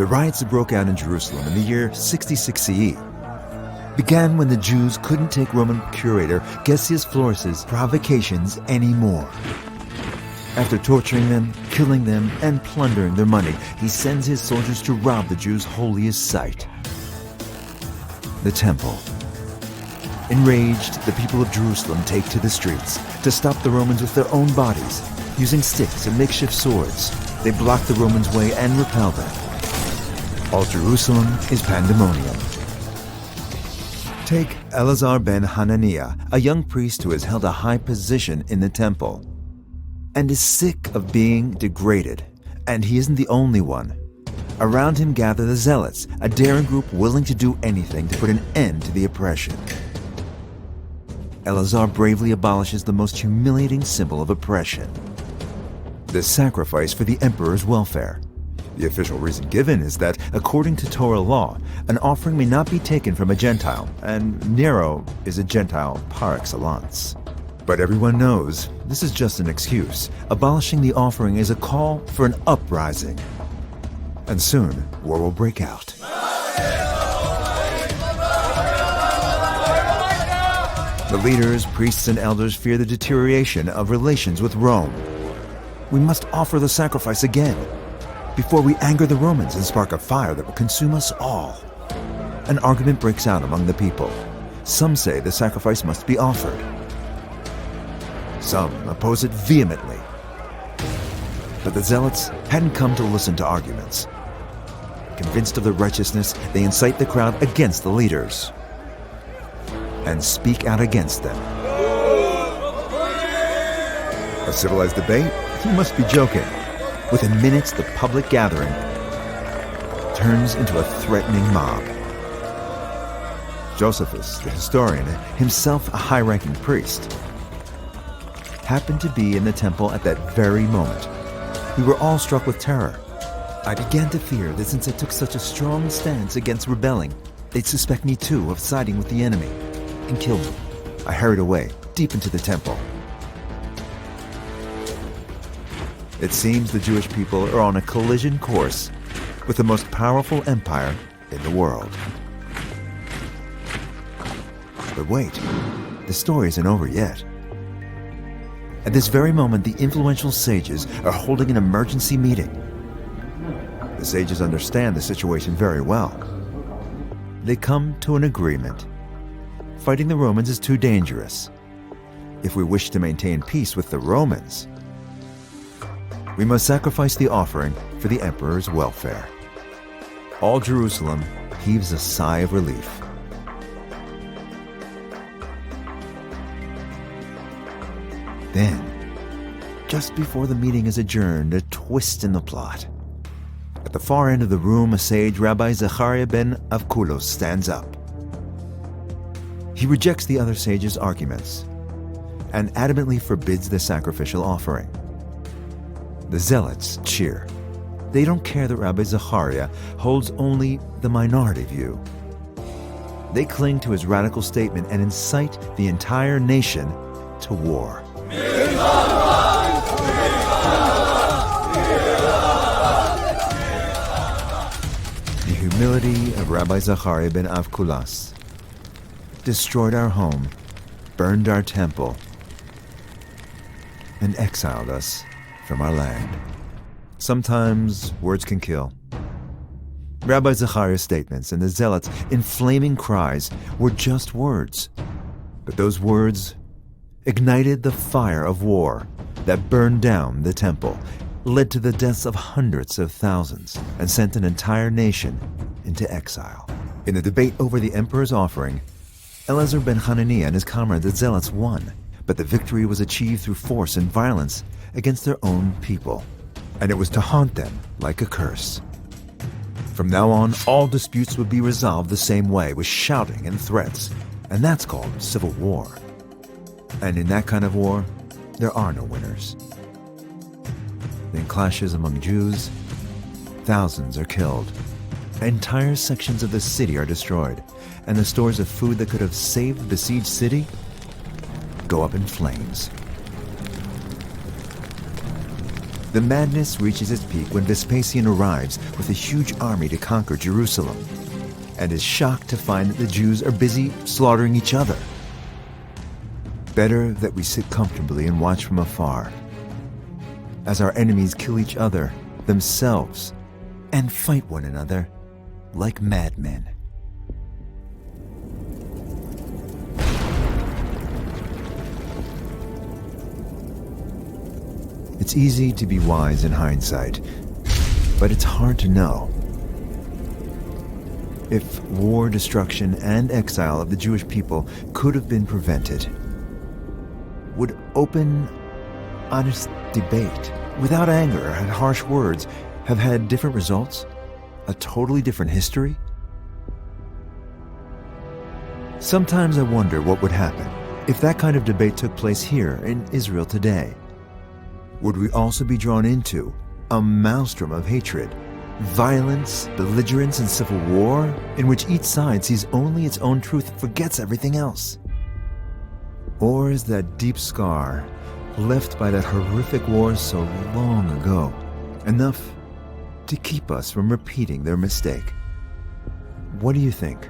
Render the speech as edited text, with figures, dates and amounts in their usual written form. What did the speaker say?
The riots that broke out in Jerusalem in the year 66 CE began when the Jews couldn't take Roman curator Gessius Florus's provocations anymore. After torturing them, killing them, and plundering their money, he sends his soldiers to rob the Jews' holiest site, the temple. Enraged, the people of Jerusalem take to the streets to stop the Romans with their own bodies. Using sticks and makeshift swords, they block the Romans' way and repel them. All Jerusalem is pandemonium. Take Eleazar ben Hananiah, a young priest who has held a high position in the temple and is sick of being degraded. And he isn't the only one. Around him gather the Zealots, a daring group willing to do anything to put an end to the oppression. Eleazar bravely abolishes the most humiliating symbol of oppression, the sacrifice for the emperor's welfare. The official reason given is that, according to Torah law, an offering may not be taken from a Gentile, and Nero is a Gentile par excellence. But everyone knows this is just an excuse. Abolishing the offering is a call for an uprising. And soon, war will break out. The leaders, priests, and elders fear the deterioration of relations with Rome. We must offer the sacrifice again, before we anger the Romans and spark a fire that will consume us all. An argument breaks out among the people. Some say the sacrifice must be offered. Some oppose it vehemently. But the Zealots hadn't come to listen to arguments. Convinced of their righteousness, they incite the crowd against the leaders and speak out against them. A civilized debate? You must be joking. Within minutes, the public gathering turns into a threatening mob. Josephus, the historian, himself a high-ranking priest, happened to be in the temple at that very moment. We were all struck with terror. I began to fear that since I took such a strong stance against rebelling, they'd suspect me too of siding with the enemy and kill me. I hurried away, deep into the temple. It seems the Jewish people are on a collision course with the most powerful empire in the world. But wait, the story isn't over yet. At this very moment, the influential sages are holding an emergency meeting. The sages understand the situation very well. They come to an agreement. Fighting the Romans is too dangerous. If we wish to maintain peace with the Romans, we must sacrifice the offering for the emperor's welfare. All Jerusalem heaves a sigh of relief. Then, just before the meeting is adjourned, a twist in the plot. At the far end of the room, a sage, Rabbi Zechariah ben Avkulos, stands up. He rejects the other sages' arguments and adamantly forbids the sacrificial offering. The Zealots cheer. They don't care that Rabbi Zechariah holds only the minority view. They cling to his radical statement and incite the entire nation to war. The humility of Rabbi Zechariah ben Avkulas destroyed our home, burned our temple, and exiled us from our land. Sometimes words can kill. Rabbi Zechariah's statements and the Zealots' inflaming cries were just words. But those words ignited the fire of war that burned down the temple, led to the deaths of hundreds of thousands, and sent an entire nation into exile. In the debate over the emperor's offering, Eleazar ben Hananiah and his comrades, the Zealots, won, but the victory was achieved through force and violence against their own people, and it was to haunt them like a curse. From now on, all disputes would be resolved the same way, with shouting and threats, and that's called civil war. And in that kind of war, there are no winners. In clashes among Jews, thousands are killed. Entire sections of the city are destroyed, and the stores of food that could have saved the besieged city go up in flames. The madness reaches its peak when Vespasian arrives with a huge army to conquer Jerusalem, and is shocked to find that the Jews are busy slaughtering each other. Better that we sit comfortably and watch from afar, as our enemies kill each other, themselves, and fight one another like madmen. It's easy to be wise in hindsight, but it's hard to know. If war, destruction, and exile of the Jewish people could have been prevented, would open, honest debate, without anger and harsh words, have had different results? A totally different history? Sometimes I wonder what would happen if that kind of debate took place here in Israel today. Would we also be drawn into a maelstrom of hatred, violence, belligerence, and civil war, in which each side sees only its own truth and forgets everything else? Or is that deep scar left by that horrific war so long ago enough to keep us from repeating their mistake? What do you think?